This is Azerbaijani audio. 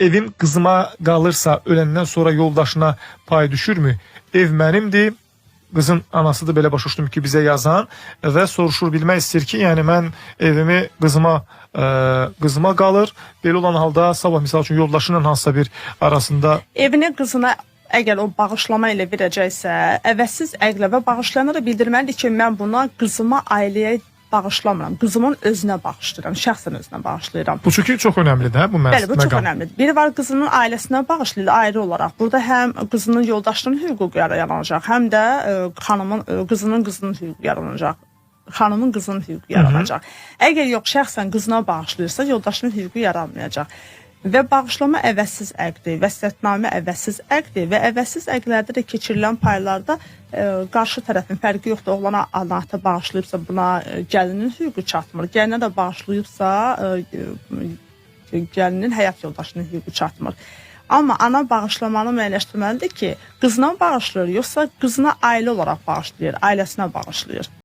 evim qızıma qalırsa öləndən sonra yoldaşına pay düşürmü? Ev mənimdir. Qızın anasıdır, belə başa düşdüm ki, bizə yazan və soruşur, bilmək istəyir ki, yəni mən evimi qızıma qalır. Belə olan halda sabah misal üçün yoldaşı ilə hansısa bir arasında evini qızına əgər o bağışlama ilə verəcəksə, əvəzsiz əqləbə bağışlayanlara bildirməlidir ki, mən buna qızıma, ailəyə bağışlamıram. Qızımın özünə bağışlayıram, şəxsən özünə bağışlayıram. Bu çünki çox önəmlidir, hə, bu məqam. Bəli, bu çox önəmlidir. Biri var qızının ailəsinə bağışlayır ayrı olaraq. Burada həm qızının yoldaşının hüququ yaranacaq, həm də qızının hüququ yaranacaq. Xanımın qızının hüququ yaranacaq. Əgər yox, şəxsən qızına bağışlayırsa, yoldaşının hüququ yaranmayacaq. Və bağışlama əvəzsiz əqdir, vəsiyyətnamə əvəzsiz əqdir və əvəzsiz əqlərdə də keçirilən paylarda qarşı tərəfin fərqi yoxdur. Oğlana ana ata bağışlayıbsa buna gəlinin hüququ çatmır. Gəlinə də bağışlayıbsa gəlinin həyat yoldaşının hüququ çatmır. Amma ana bağışlamanı müəyyənləşdirməlidir ki, qızına bağışlayır, yoxsa qızına ailə olaraq bağışlayır, ailəsinə bağışlayır.